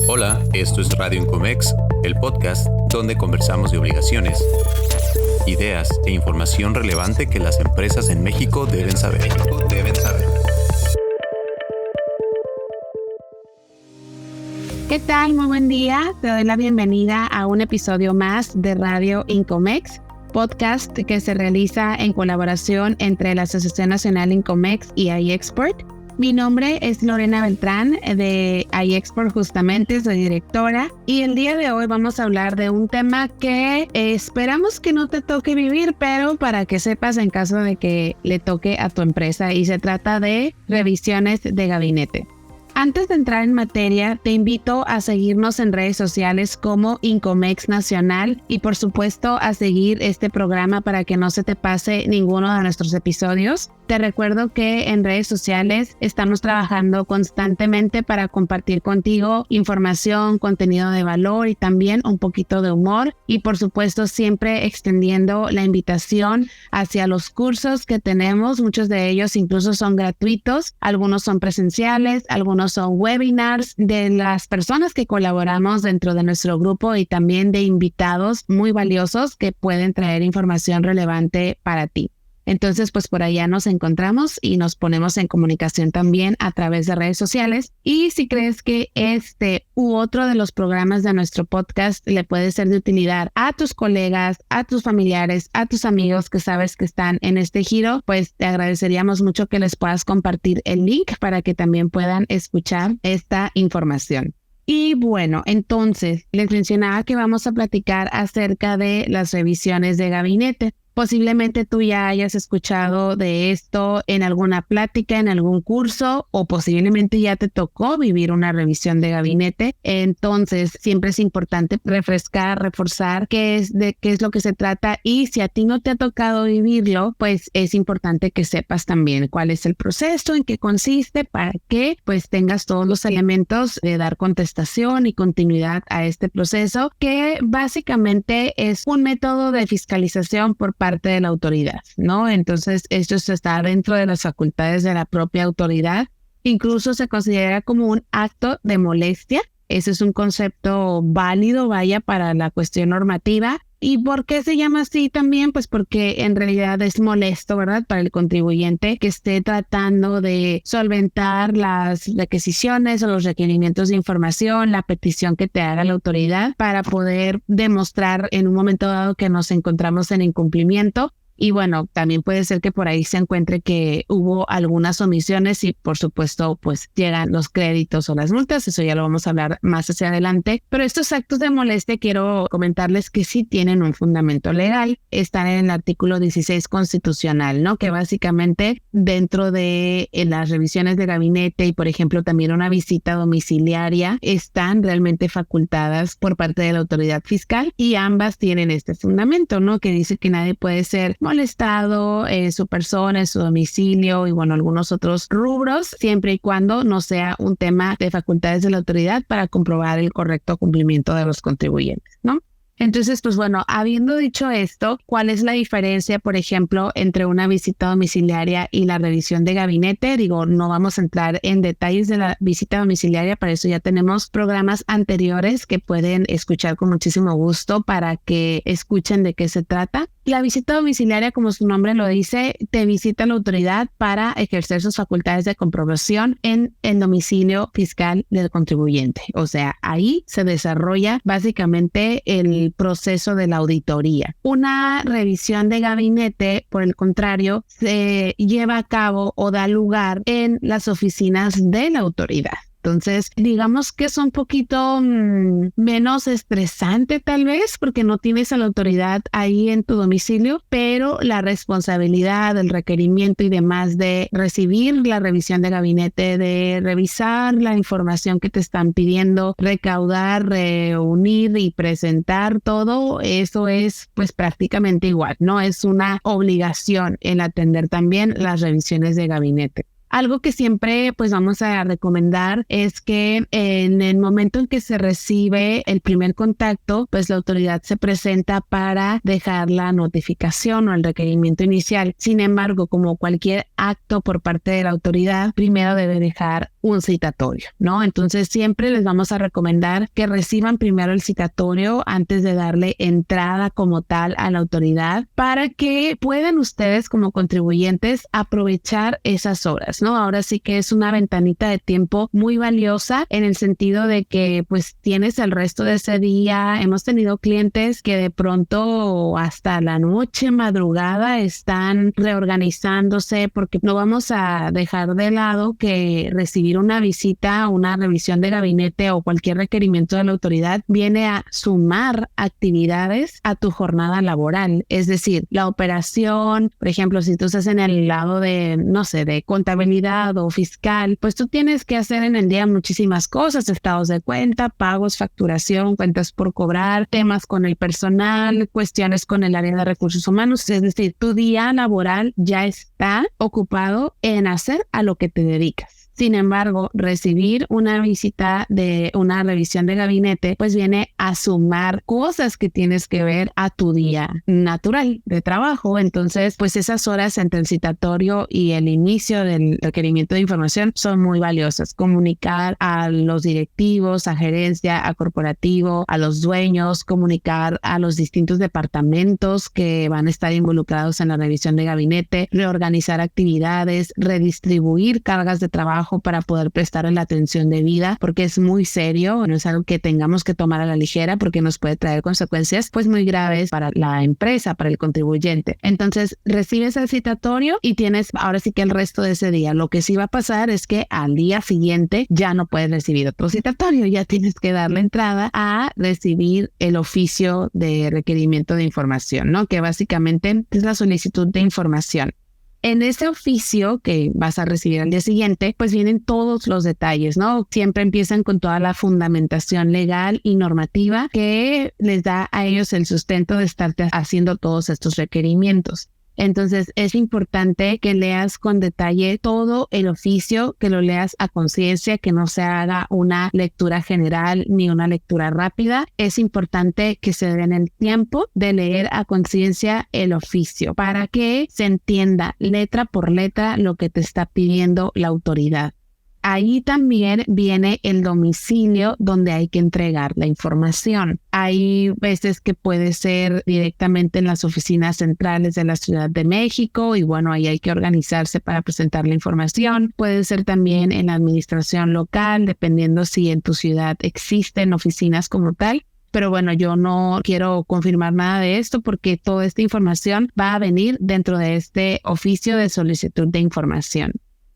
Hola, esto es Radio Incomex, el podcast donde conversamos de obligaciones, ideas e información relevante que las empresas en México deben saber. ¿Qué tal? Muy buen día. Te doy la bienvenida a un episodio más de Radio Incomex, podcast que se realiza en colaboración entre la Asociación Nacional Incomex y iExport. Mi nombre es Lorena Beltrán de iExport, justamente soy directora, y el día de hoy vamos a hablar de un tema que esperamos que no te toque vivir, pero para que sepas en caso de que le toque a tu empresa, y se trata de revisiones de gabinete. Antes de entrar en materia, te invito a seguirnos en redes sociales como Incomex Nacional y por supuesto a seguir este programa para que no se te pase ninguno de nuestros episodios. Te recuerdo que en redes sociales estamos trabajando constantemente para compartir contigo información, contenido de valor y también un poquito de humor, y por supuesto siempre extendiendo la invitación hacia los cursos que tenemos. Muchos de ellos incluso son gratuitos, algunos son presenciales, algunos son webinars de las personas que colaboramos dentro de nuestro grupo y también de invitados muy valiosos que pueden traer información relevante para ti. Entonces, pues por allá nos encontramos y nos ponemos en comunicación también a través de redes sociales. Y si crees que este u otro de los programas de nuestro podcast le puede ser de utilidad a tus colegas, a tus familiares, a tus amigos que sabes que están en este giro, pues te agradeceríamos mucho que les puedas compartir el link para que también puedan escuchar esta información. Y bueno, entonces les mencionaba que vamos a platicar acerca de las revisiones de gabinete. Posiblemente tú ya hayas escuchado de esto en alguna plática, en algún curso, o posiblemente ya te tocó vivir una revisión de gabinete. Entonces, siempre es importante refrescar, reforzar qué es lo que se trata, y si a ti no te ha tocado vivirlo, pues es importante que sepas también cuál es el proceso, en qué consiste, para que pues tengas todos los elementos de dar contestación y continuidad a este proceso, que básicamente es un método de fiscalización por parte de la autoridad, ¿no? Entonces, esto está dentro de las facultades de la propia autoridad. Incluso se considera como un acto de molestia. Ese es un concepto válido, vaya, para la cuestión normativa. ¿Y por qué se llama así también? Pues porque en realidad es molesto, ¿verdad?, para el contribuyente que esté tratando de solventar las requisiciones o los requerimientos de información, la petición que te haga la autoridad para poder demostrar en un momento dado que nos encontramos en incumplimiento. Y bueno, también puede ser que por ahí se encuentre que hubo algunas omisiones y por supuesto pues llegan los créditos o las multas. Eso ya lo vamos a hablar más hacia adelante. Pero estos actos de molestia quiero comentarles que sí tienen un fundamento legal. Están en el artículo 16 constitucional, ¿no? Que básicamente dentro de las revisiones de gabinete y por ejemplo también una visita domiciliaria están realmente facultadas por parte de la autoridad fiscal, y ambas tienen este fundamento, ¿no? Que dice que nadie puede ser molestado en su persona, en su domicilio y bueno, algunos otros rubros, siempre y cuando no sea un tema de facultades de la autoridad para comprobar el correcto cumplimiento de los contribuyentes, ¿no? Entonces, pues bueno, habiendo dicho esto, ¿cuál es la diferencia, por ejemplo, entre una visita domiciliaria y la revisión de gabinete? Digo, no vamos a entrar en detalles de la visita domiciliaria, para eso ya tenemos programas anteriores que pueden escuchar con muchísimo gusto para que escuchen de qué se trata. La visita domiciliaria, como su nombre lo dice, te visita la autoridad para ejercer sus facultades de comprobación en el domicilio fiscal del contribuyente. O sea, ahí se desarrolla básicamente el proceso de la auditoría. Una revisión de gabinete, por el contrario, se lleva a cabo o da lugar en las oficinas de la autoridad. Entonces, digamos que es un poquito menos estresante tal vez, porque no tienes a la autoridad ahí en tu domicilio, pero la responsabilidad, el requerimiento y demás de recibir la revisión de gabinete, de revisar la información que te están pidiendo, recaudar, reunir y presentar todo, eso es pues prácticamente igual, ¿no? Es una obligación el atender también las revisiones de gabinete. Algo que siempre pues vamos a recomendar es que en el momento en que se recibe el primer contacto, pues la autoridad se presenta para dejar la notificación o el requerimiento inicial. Sin embargo, como cualquier acto por parte de la autoridad, primero debe dejar un citatorio, ¿no? Entonces siempre les vamos a recomendar que reciban primero el citatorio antes de darle entrada como tal a la autoridad para que puedan ustedes como contribuyentes aprovechar esas horas, ¿no? Ahora sí que es una ventanita de tiempo muy valiosa en el sentido de que pues tienes el resto de ese día. Hemos tenido clientes que de pronto hasta la noche, madrugada, están reorganizándose porque no vamos a dejar de lado que recibir una visita, una revisión de gabinete o cualquier requerimiento de la autoridad viene a sumar actividades a tu jornada laboral. Es decir, la operación, por ejemplo, si tú estás en el lado de, no sé, de contabilidad o fiscal, pues tú tienes que hacer en el día muchísimas cosas: estados de cuenta, pagos, facturación, cuentas por cobrar, temas con el personal, cuestiones con el área de recursos humanos. Es decir, tu día laboral ya está ocupado en hacer a lo que te dedicas. Sin embargo, recibir una visita de una revisión de gabinete pues viene a sumar cosas que tienes que ver a tu día natural de trabajo. Entonces, pues esas horas entre el citatorio y el inicio del requerimiento de información son muy valiosas. Comunicar a los directivos, a gerencia, a corporativo, a los dueños, comunicar a los distintos departamentos que van a estar involucrados en la revisión de gabinete, reorganizar actividades, redistribuir cargas de trabajo para poder prestar la atención debida, porque es muy serio, no es algo que tengamos que tomar a la ligera porque nos puede traer consecuencias pues muy graves para la empresa, para el contribuyente. Entonces recibes el citatorio y tienes ahora sí que el resto de ese día. Lo que sí va a pasar es que al día siguiente ya no puedes recibir otro citatorio, ya tienes que darle entrada a recibir el oficio de requerimiento de información, ¿no? Que básicamente es la solicitud de información. En ese oficio que vas a recibir al día siguiente, pues vienen todos los detalles, ¿no? Siempre empiezan con toda la fundamentación legal y normativa que les da a ellos el sustento de estarte haciendo todos estos requerimientos. Entonces es importante que leas con detalle todo el oficio, que lo leas a conciencia, que no se haga una lectura general ni una lectura rápida. Es importante que se den el tiempo de leer a conciencia el oficio para que se entienda letra por letra lo que te está pidiendo la autoridad. Ahí también viene el domicilio donde hay que entregar la información. Hay veces que puede ser directamente en las oficinas centrales de la Ciudad de México y bueno, ahí hay que organizarse para presentar la información. Puede ser también en la administración local, dependiendo si en tu ciudad existen oficinas como tal. Pero bueno, yo no quiero confirmar nada de esto porque toda esta información va a venir dentro de este oficio de solicitud de información.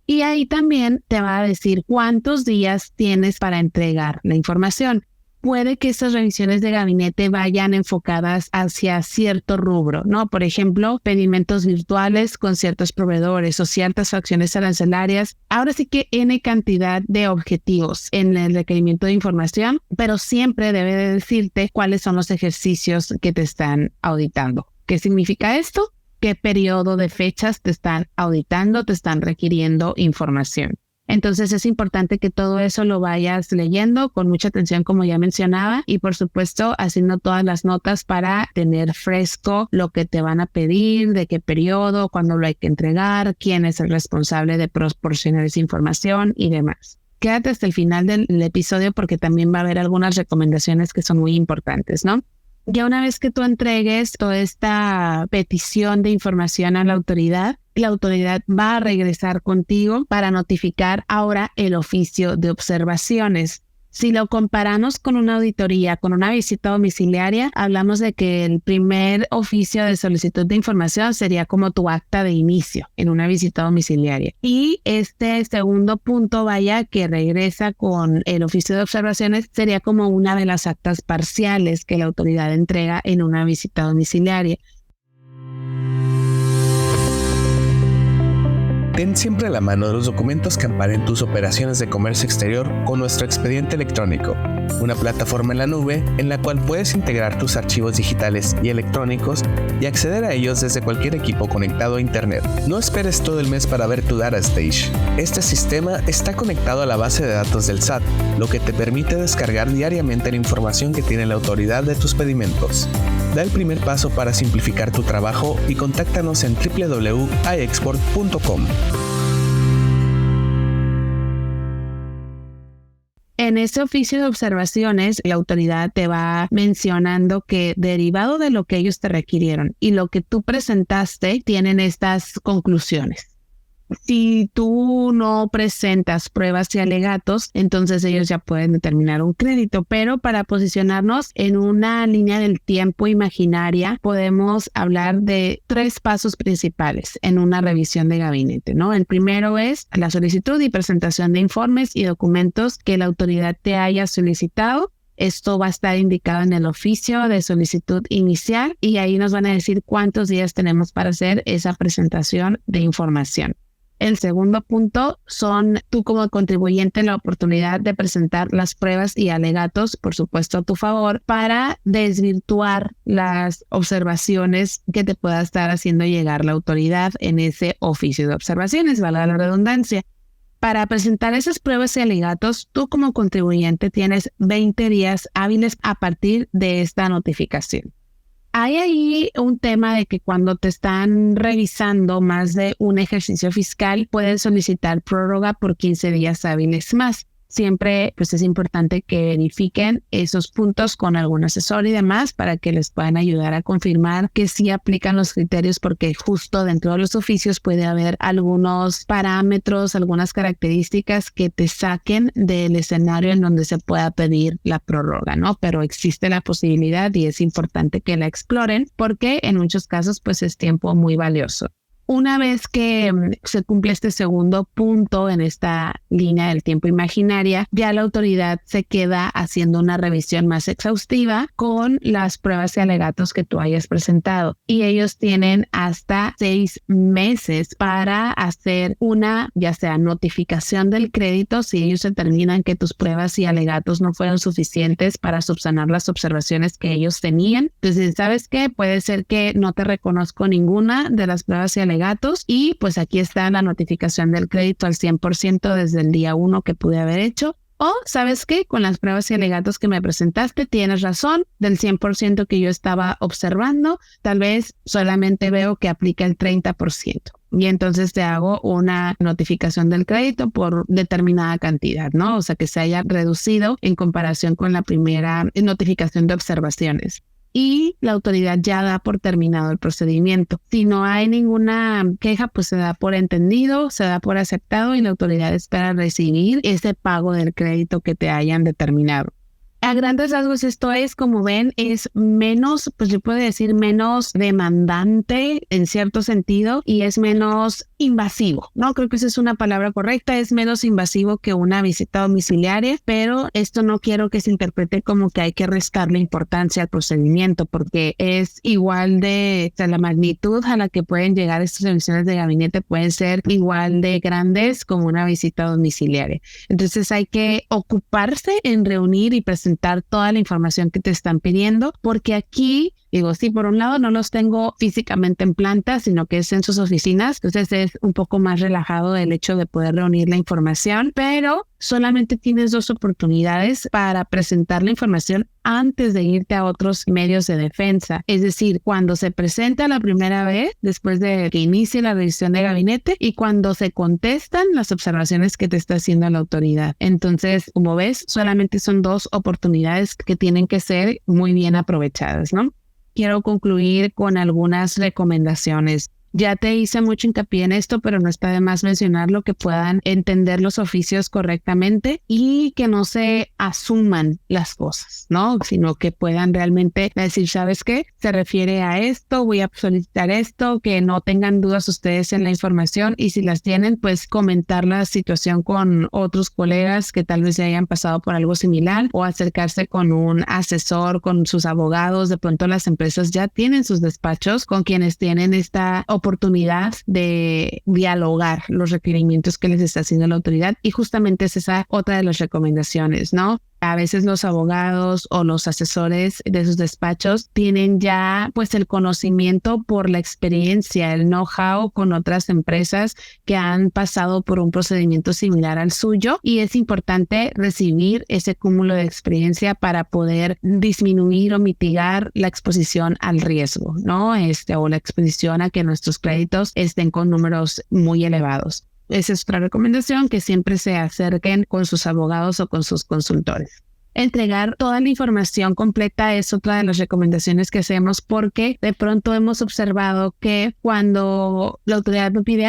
Y ahí también te va a decir cuántos días tienes para entregar la información. Puede que estas revisiones de gabinete vayan enfocadas hacia cierto rubro, ¿no? Por ejemplo, pedimentos virtuales con ciertos proveedores o ciertas fracciones arancelarias. Ahora sí que N cantidad de objetivos en el requerimiento de información, pero siempre debe de decirte cuáles son los ejercicios que te están auditando. ¿Qué significa esto? ¿Qué periodo de fechas te están auditando, te están requiriendo información? Entonces es importante que todo eso lo vayas leyendo con mucha atención, como ya mencionaba, y por supuesto haciendo todas las notas para tener fresco lo que te van a pedir, de qué periodo, cuándo lo hay que entregar, quién es el responsable de proporcionar esa información y demás. Quédate hasta el final del episodio porque también va a haber algunas recomendaciones que son muy importantes, ¿no? Ya una vez que tú entregues toda esta petición de información a la autoridad va a regresar contigo para notificar ahora el oficio de observaciones. Si lo comparamos con una auditoría, con una visita domiciliaria, hablamos de que el primer oficio de solicitud de información sería como tu acta de inicio en una visita domiciliaria. Y este segundo punto, que regresa con el oficio de observaciones, sería como una de las actas parciales que la autoridad entrega en una visita domiciliaria. Ten siempre a la mano los documentos que amparen tus operaciones de comercio exterior con nuestro expediente electrónico, una plataforma en la nube en la cual puedes integrar tus archivos digitales y electrónicos y acceder a ellos desde cualquier equipo conectado a Internet. No esperes todo el mes para ver tu Data Stage. Este sistema está conectado a la base de datos del SAT, lo que te permite descargar diariamente la información que tiene la autoridad de tus pedimentos. Da el primer paso para simplificar tu trabajo y contáctanos en www.iexport.com. En ese oficio de observaciones, la autoridad te va mencionando que derivado de lo que ellos te requirieron y lo que tú presentaste, tienen estas conclusiones. Si tú no presentas pruebas y alegatos, entonces ellos ya pueden determinar un crédito, pero para posicionarnos en una línea del tiempo imaginaria, podemos hablar de 3 pasos principales en una revisión de gabinete, ¿no? El primero es la solicitud y presentación de informes y documentos que la autoridad te haya solicitado. Esto va a estar indicado en el oficio de solicitud inicial y ahí nos van a decir cuántos días tenemos para hacer esa presentación de información. El segundo punto son tú como contribuyente la oportunidad de presentar las pruebas y alegatos, por supuesto a tu favor, para desvirtuar las observaciones que te pueda estar haciendo llegar la autoridad en ese oficio de observaciones, valga la redundancia. Para presentar esas pruebas y alegatos, tú como contribuyente tienes 20 días hábiles a partir de esta notificación. Hay ahí un tema de que cuando te están revisando más de un ejercicio fiscal, puedes solicitar prórroga por 15 días hábiles más. Siempre pues es importante que verifiquen esos puntos con algún asesor y demás para que les puedan ayudar a confirmar que sí aplican los criterios, porque justo dentro de los oficios puede haber algunos parámetros, algunas características que te saquen del escenario en donde se pueda pedir la prórroga, ¿no? Pero existe la posibilidad y es importante que la exploren porque en muchos casos pues es tiempo muy valioso. Una vez que se cumple este segundo punto en esta línea del tiempo imaginaria, ya la autoridad se queda haciendo una revisión más exhaustiva con las pruebas y alegatos que tú hayas presentado. Y ellos tienen hasta 6 meses para hacer una, ya sea notificación del crédito, si ellos determinan que tus pruebas y alegatos no fueron suficientes para subsanar las observaciones que ellos tenían. Entonces, ¿sabes qué? Puede ser que no te reconozco ninguna de las pruebas y alegatos y pues aquí está la notificación del crédito al 100% desde el día 1 que pude haber hecho. O, ¿sabes qué? Con las pruebas y alegatos que me presentaste, tienes razón, del 100% que yo estaba observando, tal vez solamente veo que aplica el 30%. Y entonces te hago una notificación del crédito por determinada cantidad, ¿no? O sea, que se haya reducido en comparación con la primera notificación de observaciones. Y la autoridad ya da por terminado el procedimiento. Si no hay ninguna queja, pues se da por entendido, se da por aceptado y la autoridad espera recibir ese pago del crédito que te hayan determinado. A grandes rasgos esto es, como ven, es menos, pues yo puedo decir menos demandante en cierto sentido y es menos invasivo, ¿no? Creo que esa es una palabra correcta, es menos invasivo que una visita domiciliaria, pero esto no quiero que se interprete como que hay que restarle importancia al procedimiento porque es igual de, o sea, la magnitud a la que pueden llegar estas revisiones de gabinete pueden ser igual de grandes como una visita domiciliaria. Entonces hay que ocuparse en reunir y presentar toda la información que te están pidiendo, porque aquí, digo, sí, por un lado no los tengo físicamente en planta, sino que es en sus oficinas, entonces es un poco más relajado el hecho de poder reunir la información, pero solamente tienes 2 oportunidades para presentar la información antes de irte a otros medios de defensa. Es decir, cuando se presenta la primera vez, después de que inicie la revisión de gabinete y cuando se contestan las observaciones que te está haciendo la autoridad. Entonces, como ves, solamente son 2 oportunidades que tienen que ser muy bien aprovechadas, ¿no? Quiero concluir con algunas recomendaciones. Ya te hice mucho hincapié en esto, pero no está de más mencionarlo, que puedan entender los oficios correctamente y que no se asuman las cosas, ¿no? Sino que puedan realmente decir, ¿sabes qué? Se refiere a esto, voy a solicitar esto, que no tengan dudas ustedes en la información y si las tienen, pues comentar la situación con otros colegas que tal vez ya hayan pasado por algo similar o acercarse con un asesor, con sus abogados. De pronto las empresas ya tienen sus despachos con quienes tienen esta oportunidad de dialogar los requerimientos que les está haciendo la autoridad, y justamente es esa otra de las recomendaciones, ¿no? A veces los abogados o los asesores de sus despachos tienen ya pues el conocimiento por la experiencia, el know-how con otras empresas que han pasado por un procedimiento similar al suyo, y es importante recibir ese cúmulo de experiencia para poder disminuir o mitigar la exposición al riesgo, ¿no? O la exposición a que nuestros créditos estén con números muy elevados. Esa es otra recomendación, que siempre se acerquen con sus abogados o con sus consultores. Entregar toda la información completa es otra de las recomendaciones que hacemos, porque de pronto hemos observado que cuando la autoridad me pide,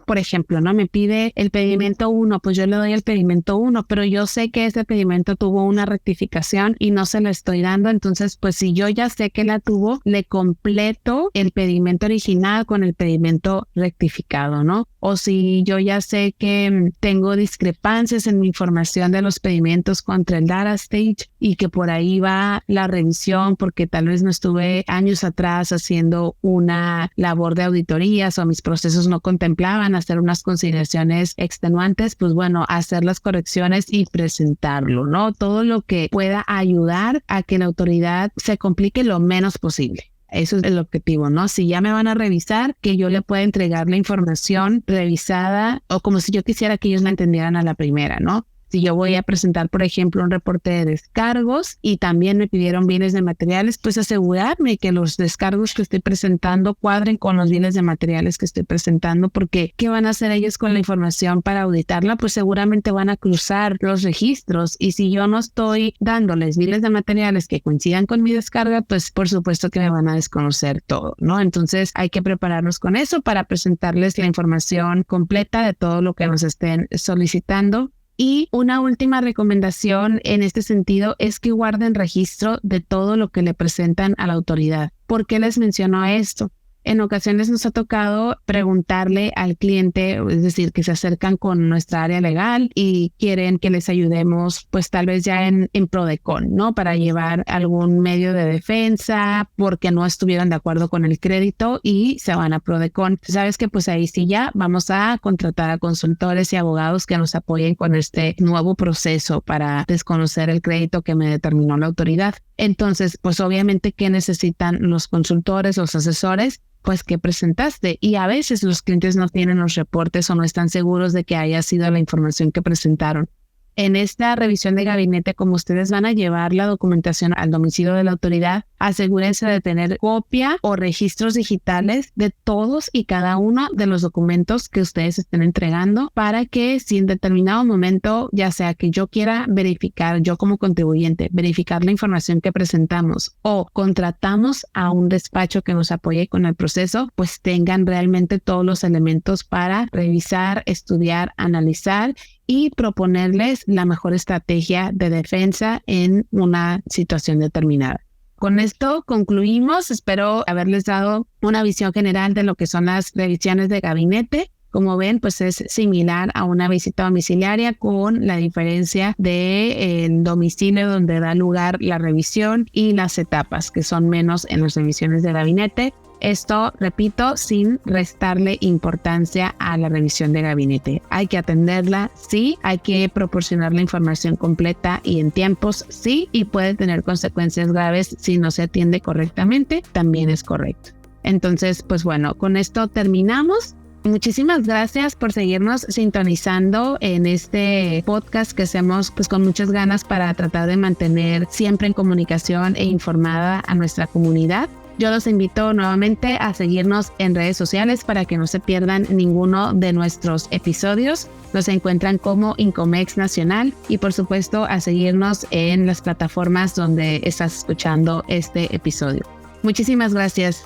por ejemplo, ¿no? Me pide el pedimento 1, pues yo le doy el pedimento 1, pero yo sé que ese pedimento tuvo una rectificación y no se la estoy dando. Entonces, pues si yo ya sé que la tuvo, le completo el pedimento original con el pedimento rectificado, ¿no? O si yo ya sé que tengo discrepancias en mi información de los pedimentos contra el data stage y que por ahí va la revisión porque tal vez no estuve años atrás haciendo una labor de auditorías o mis procesos no contemplaban hacer unas consideraciones extenuantes, pues bueno, hacer las correcciones y presentarlo, ¿no? Todo lo que pueda ayudar a que la autoridad se complique lo menos posible. Eso es el objetivo, ¿no? Si ya me van a revisar, que yo le pueda entregar la información revisada o como si yo quisiera que ellos la entendieran a la primera, ¿no? Si yo voy a presentar, por ejemplo, un reporte de descargos y también me pidieron bienes de materiales, pues asegurarme que los descargos que estoy presentando cuadren con los bienes de materiales que estoy presentando, porque ¿qué van a hacer ellos con la información para auditarla? Pues seguramente van a cruzar los registros, y si yo no estoy dándoles bienes de materiales que coincidan con mi descarga, pues por supuesto que me van a desconocer todo, ¿no? Entonces hay que prepararnos con eso para presentarles la información completa de todo lo que nos estén solicitando. Y una última recomendación en este sentido es que guarden registro de todo lo que le presentan a la autoridad. ¿Por qué les menciono esto? En ocasiones nos ha tocado preguntarle al cliente, es decir, que se acercan con nuestra área legal y quieren que les ayudemos, pues tal vez ya en Prodecon, ¿no? Para llevar algún medio de defensa porque no estuvieron de acuerdo con el crédito y se van a Prodecon. Sabes que pues ahí sí ya vamos a contratar a consultores y abogados que nos apoyen con este nuevo proceso para desconocer el crédito que me determinó la autoridad. Entonces, pues obviamente, ¿qué necesitan los consultores, los asesores? Pues ¿qué presentaste? Y a veces los clientes no tienen los reportes o no están seguros de que haya sido la información que presentaron. En esta revisión de gabinete, como ustedes van a llevar la documentación al domicilio de la autoridad, asegúrense de tener copia o registros digitales de todos y cada uno de los documentos que ustedes estén entregando, para que si en determinado momento, ya sea que yo quiera verificar, yo como contribuyente, verificar la información que presentamos o contratamos a un despacho que nos apoye con el proceso, pues tengan realmente todos los elementos para revisar, estudiar, analizar y proponerles la mejor estrategia de defensa en una situación determinada. Con esto concluimos. Espero haberles dado una visión general de lo que son las revisiones de gabinete. Como ven, pues es similar a una visita domiciliaria, con la diferencia del domicilio donde da lugar la revisión y las etapas, que son menos en las revisiones de gabinete. Esto, repito, sin restarle importancia a la revisión de gabinete. Hay que atenderla, sí, hay que proporcionar la información completa y en tiempos, sí, y puede tener consecuencias graves si no se atiende correctamente, también es correcto. Entonces, pues bueno, con esto terminamos. Muchísimas gracias por seguirnos sintonizando en este podcast que hacemos pues con muchas ganas para tratar de mantener siempre en comunicación e informada a nuestra comunidad. Yo los invito nuevamente a seguirnos en redes sociales para que no se pierdan ninguno de nuestros episodios. Nos encuentran como Incomex Nacional y por supuesto a seguirnos en las plataformas donde estás escuchando este episodio. Muchísimas gracias.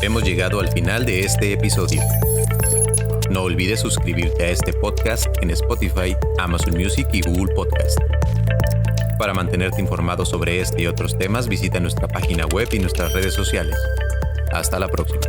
Hemos llegado al final de este episodio. No olvides suscribirte a este podcast en Spotify, Amazon Music y Google Podcast. Para mantenerte informado sobre este y otros temas, visita nuestra página web y nuestras redes sociales. Hasta la próxima.